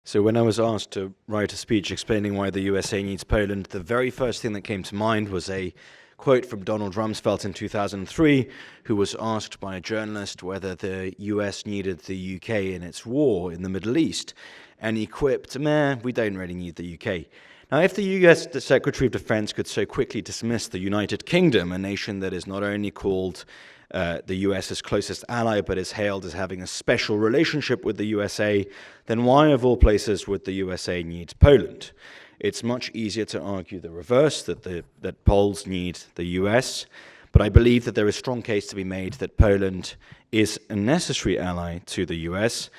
So when I was asked to write a speech explaining why the USA needs Poland, the very first thing that came to mind was a quote from Donald Rumsfeld in 2003, who was asked by a journalist whether the US needed the UK in its war in the Middle East, and he quipped, we don't really need the UK. Now, if the US Secretary of Defense could so quickly dismiss the United Kingdom, a nation that is not only called the US's closest ally, but is hailed as having a special relationship with the USA, then why, of all places, would the USA need Poland? It's much easier to argue the reverse, that Poles need the US, but I believe that there is a strong case to be made that Poland is a necessary ally to the US,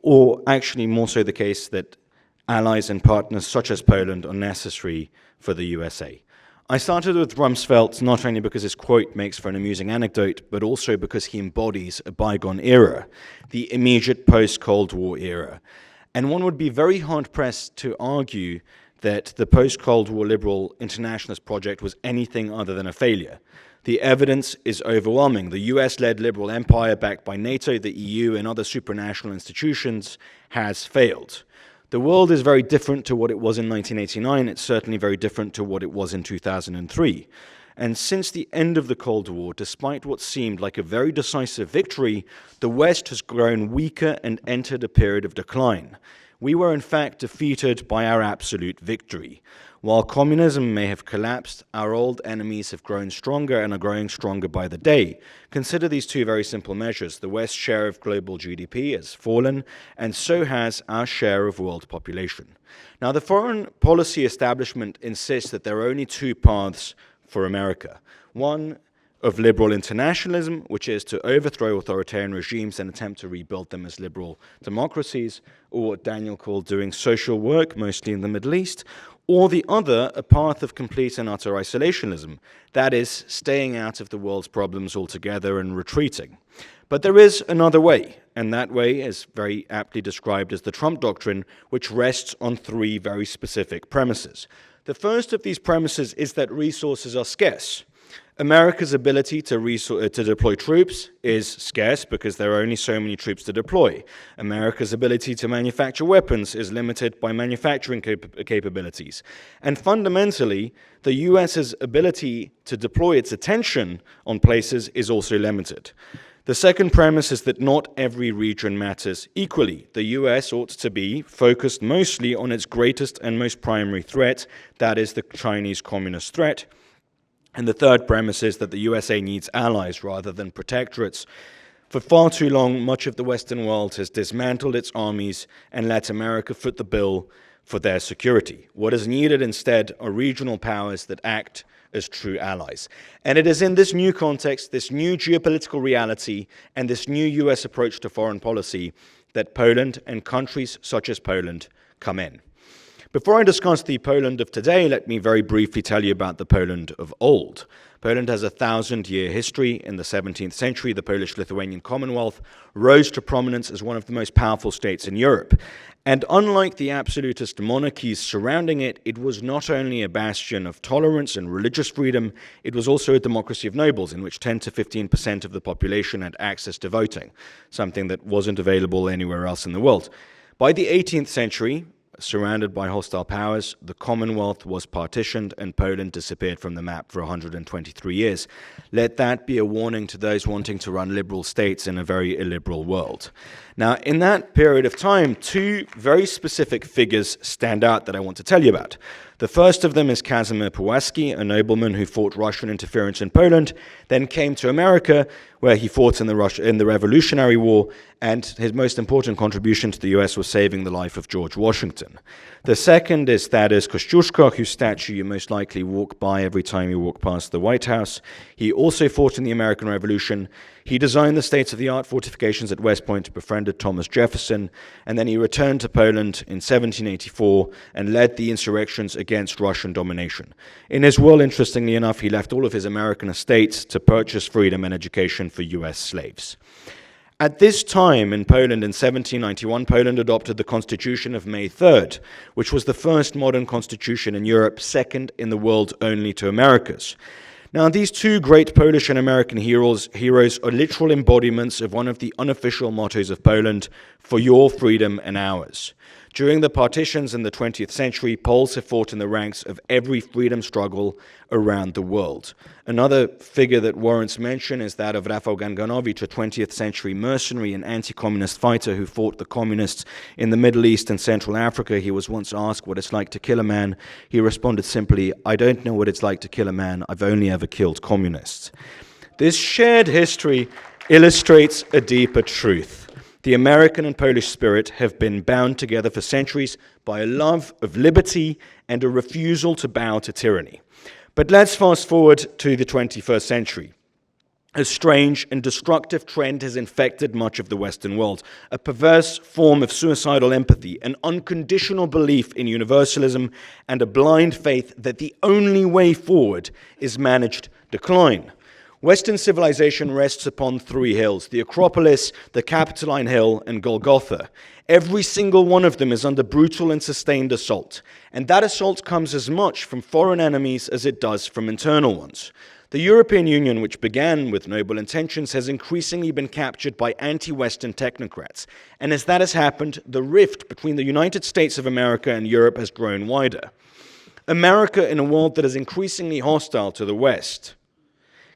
or actually more so the case that allies and partners such as Poland are necessary for the USA. I started with Rumsfeld not only because his quote makes for an amusing anecdote, but also because he embodies a bygone era, the immediate post-Cold War era. And one would be very hard-pressed to argue that the post-Cold War liberal internationalist project was anything other than a failure. The evidence is overwhelming. The US-led liberal empire backed by NATO, the EU, and other supranational institutions has failed. The world is very different to what it was in 1989. It's certainly very different to what it was in 2003. And since the end of the Cold War, despite what seemed like a very decisive victory, the West has grown weaker and entered a period of decline. We were in fact defeated by our absolute victory. While communism may have collapsed, our old enemies have grown stronger and are growing stronger by the day. Consider these two very simple measures. The West's share of global GDP has fallen, and so has our share of world population. Now, the foreign policy establishment insists that there are only two paths for America. One of liberal internationalism, which is to overthrow authoritarian regimes and attempt to rebuild them as liberal democracies, or what Daniel called doing social work, mostly in the Middle East, or the other, a path of complete and utter isolationism, that is, staying out of the world's problems altogether and retreating. But there is another way, and that way is very aptly described as the Trump doctrine, which rests on three very specific premises. The first of these premises is that resources are scarce. America's ability to deploy troops is scarce because there are only so many troops to deploy. America's ability to manufacture weapons is limited by manufacturing capabilities. And fundamentally, the US's ability to deploy its attention on places is also limited. The second premise is that not every region matters equally. The US ought to be focused mostly on its greatest and most primary threat, that is the Chinese Communist threat. And the third premise is that the USA needs allies rather than protectorates. For far too long, much of the Western world has dismantled its armies and let America foot the bill for their security. What is needed instead are regional powers that act as true allies. And it is in this new context, this new geopolitical reality, and this new US approach to foreign policy that Poland and countries such as Poland come in. Before I discuss the Poland of today, let me very briefly tell you about the Poland of old. Poland has a 1,000-year history. In the 17th century, the Polish-Lithuanian Commonwealth rose to prominence as one of the most powerful states in Europe. And unlike the absolutist monarchies surrounding it, it was not only a bastion of tolerance and religious freedom, it was also a democracy of nobles in which 10 to 15% of the population had access to voting, something that wasn't available anywhere else in the world. By the 18th century, surrounded by hostile powers, the Commonwealth was partitioned and Poland disappeared from the map for 123 years. Let that be a warning to those wanting to run liberal states in a very illiberal world. Now, in that period of time, two very specific figures stand out that I want to tell you about. The first of them is Kazimierz Pułaski, a nobleman who fought Russian interference in Poland, then came to America, where he fought in the Revolutionary War, and his most important contribution to the US was saving the life of George Washington. The second is Tadeusz Kościuszko, whose statue you most likely walk by every time you walk past the White House. He also fought in the American Revolution. He designed the state-of-the-art fortifications at West Point, befriended Thomas Jefferson, and then he returned to Poland in 1784 and led the insurrections against Russian domination. In his will, interestingly enough, he left all of his American estates to purchase freedom and education for US slaves. At this time in Poland, in 1791, Poland adopted the Constitution of May 3rd, which was the first modern constitution in Europe, second in the world only to America's. Now, these two great Polish and American heroes are literal embodiments of one of the unofficial mottos of Poland, for your freedom and ours. During the partitions in the 20th century, Poles have fought in the ranks of every freedom struggle around the world. Another figure that warrants mention is that of Rafał Ganganowicz, a 20th century mercenary and anti-communist fighter who fought the communists in the Middle East and Central Africa. He was once asked what it's like to kill a man. He responded simply, "I don't know what it's like to kill a man. I've only ever killed communists." This shared history illustrates a deeper truth. The American and Polish spirit have been bound together for centuries by a love of liberty and a refusal to bow to tyranny. But let's fast forward to the 21st century. A strange and destructive trend has infected much of the Western world, a perverse form of suicidal empathy, an unconditional belief in universalism, and a blind faith that the only way forward is managed decline. Western civilization rests upon three hills: the Acropolis, the Capitoline Hill, and Golgotha. Every single one of them is under brutal and sustained assault, and that assault comes as much from foreign enemies as it does from internal ones. The European Union, which began with noble intentions, has increasingly been captured by anti-Western technocrats, and as that has happened, the rift between the United States of America and Europe has grown wider. America, in a world that is increasingly hostile to the West,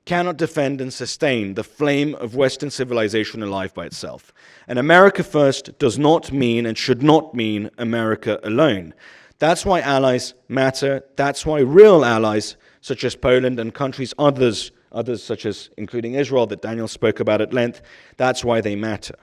cannot defend and sustain the flame of Western civilization alive by itself. And America first does not mean and should not mean America alone. That's why allies matter. That's why real allies, such as Poland and countries others such as including Israel that Daniel spoke about at length, that's why they matter.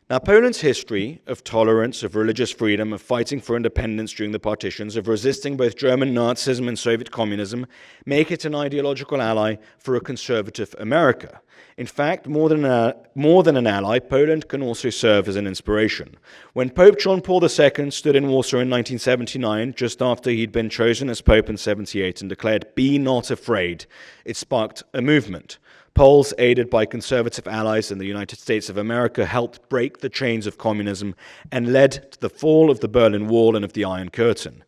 Now, Poland's history of tolerance, of religious freedom, of fighting for independence during the partitions, of resisting both German Nazism and Soviet communism, make it an ideological ally for a conservative America. In fact, more than an ally, Poland can also serve as an inspiration. When Pope John Paul II stood in Warsaw in 1979, just after he'd been chosen as Pope in 78 and declared, "Be not afraid," it sparked a movement. Poles, aided by conservative allies in the United States of America, helped break the chains of communism and led to the fall of the Berlin Wall and of the Iron Curtain.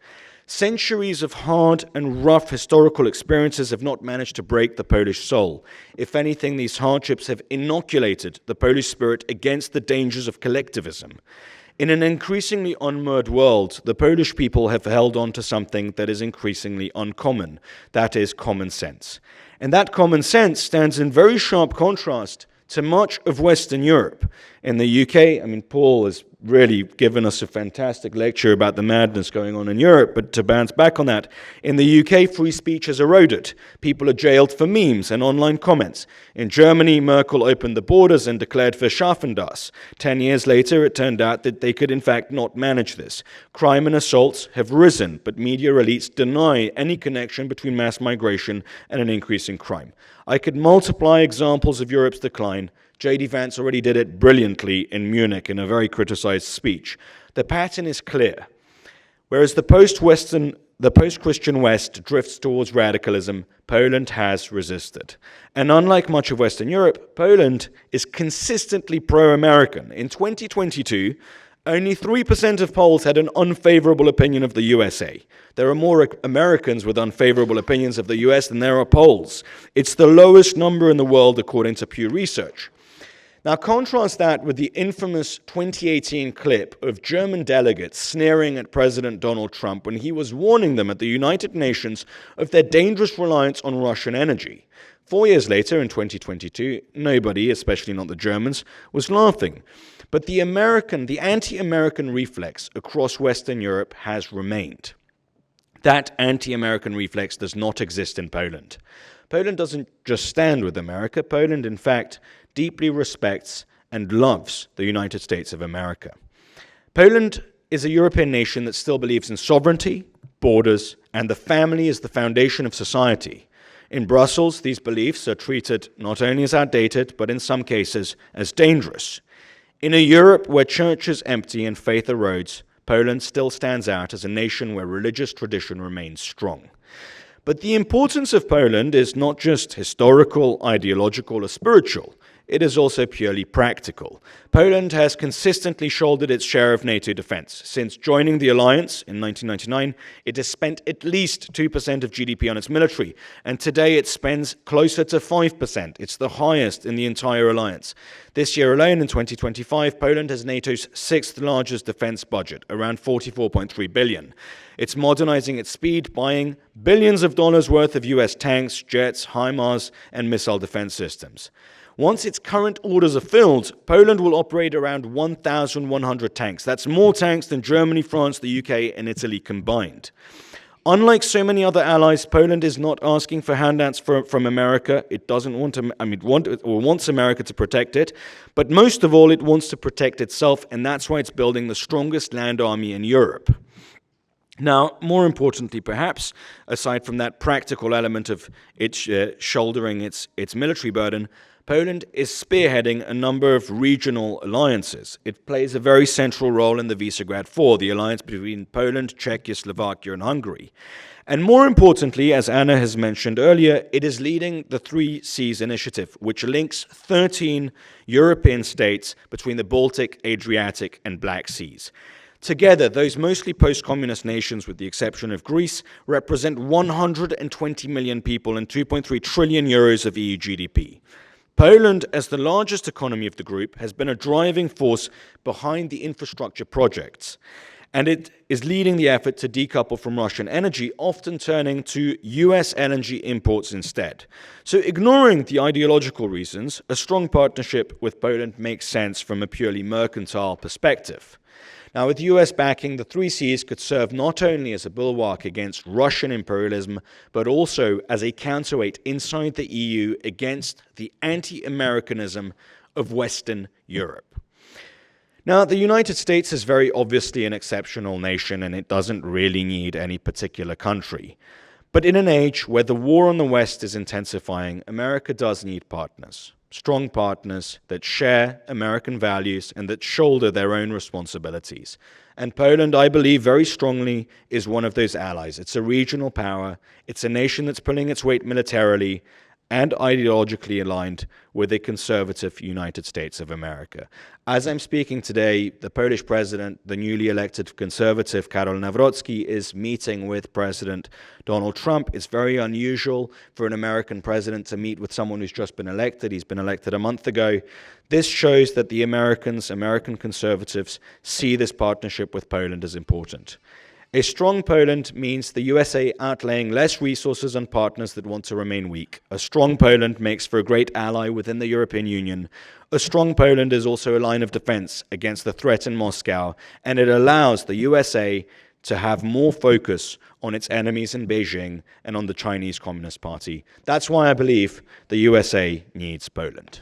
Centuries of hard and rough historical experiences have not managed to break the Polish soul. If anything, these hardships have inoculated the Polish spirit against the dangers of collectivism. In an increasingly unmoored world, the Polish people have held on to something that is increasingly uncommon. That is common sense. And that common sense stands in very sharp contrast to much of Western Europe. In the UK, Paul has really given us a fantastic lecture about the madness going on in Europe, but to bounce back on that, in the UK, free speech has eroded. People are jailed for memes and online comments. In Germany, Merkel opened the borders and declared Verschaffen das. 10 years later, it turned out that they could in fact not manage this. Crime and assaults have risen, but media elites deny any connection between mass migration and an increase in crime. I could multiply examples of Europe's decline. J.D. Vance already did it brilliantly in Munich in a very criticized speech. The pattern is clear. Whereas the post-Christian West drifts towards radicalism, Poland has resisted. And unlike much of Western Europe, Poland is consistently pro-American. In 2022, only 3% of Poles had an unfavorable opinion of the USA. There are more Americans with unfavorable opinions of the US than there are Poles. It's the lowest number in the world according to Pew Research. Now contrast that with the infamous 2018 clip of German delegates sneering at President Donald Trump when he was warning them at the United Nations of their dangerous reliance on Russian energy. 4 years later, in 2022, nobody, especially not the Germans, was laughing. But the anti-American reflex across Western Europe has remained. That anti-American reflex does not exist in Poland. Poland doesn't just stand with America. Poland, in fact, deeply respects and loves the United States of America. Poland is a European nation that still believes in sovereignty, borders, and the family as the foundation of society. In Brussels, these beliefs are treated not only as outdated, but in some cases as dangerous. In a Europe where church is empty and faith erodes, Poland still stands out as a nation where religious tradition remains strong. But the importance of Poland is not just historical, ideological, or spiritual. it is also purely practical. Poland has consistently shouldered its share of NATO defense. Since joining the alliance in 1999, it has spent at least 2% of GDP on its military, and today it spends closer to 5%. It's the highest in the entire alliance. This year alone, in 2025, Poland has NATO's sixth largest defense budget, around 44.3 billion. It's modernizing its speed, buying billions of dollars worth of US tanks, jets, HIMARS, and missile defense systems. Once its current orders are filled, Poland will operate around 1,100 tanks. That's more tanks than Germany, France, the UK, and Italy combined. Unlike so many other allies, Poland is not asking for handouts from America. It doesn't want to, wants America to protect it. But most of all, it wants to protect itself, and that's why it's building the strongest land army in Europe. Now, more importantly, perhaps, aside from that practical element of its shouldering its military burden, Poland is spearheading a number of regional alliances. It plays a very central role in the Visegrad Four, the alliance between Poland, Czechia, Slovakia, and Hungary. And more importantly, as Anna has mentioned earlier, it is leading the Three Seas Initiative, which links 13 European states between the Baltic, Adriatic, and Black Seas. Together, those mostly post-communist nations, with the exception of Greece, represent 120 million people and 2.3 trillion euros of EU GDP. Poland, as the largest economy of the group, has been a driving force behind the infrastructure projects, and it is leading the effort to decouple from Russian energy, often turning to US LNG imports instead. So ignoring the ideological reasons, a strong partnership with Poland makes sense from a purely mercantile perspective. Now, with US backing, the Three Seas could serve not only as a bulwark against Russian imperialism, but also as a counterweight inside the EU against the anti-Americanism of Western Europe. Now, the United States is very obviously an exceptional nation, and it doesn't really need any particular country. But in an age where the war on the West is intensifying, America does need partners. Strong partners that share American values and that shoulder their own responsibilities. And Poland, I believe very strongly, is one of those allies. It's a regional power. It's a nation that's pulling its weight militarily and ideologically aligned with the conservative United States of America. As I'm speaking today, the Polish president, the newly elected conservative Karol Nawrocki, is meeting with President Donald Trump. It's very unusual for an American president to meet with someone who's just been elected. He's been elected a month ago. This shows that the American conservatives, see this partnership with Poland as important. A strong Poland means the USA outlaying less resources on partners that want to remain weak. A strong Poland makes for a great ally within the European Union. A strong Poland is also a line of defense against the threat in Moscow, and it allows the USA to have more focus on its enemies in Beijing and on the Chinese Communist Party. That's why I believe the USA needs Poland.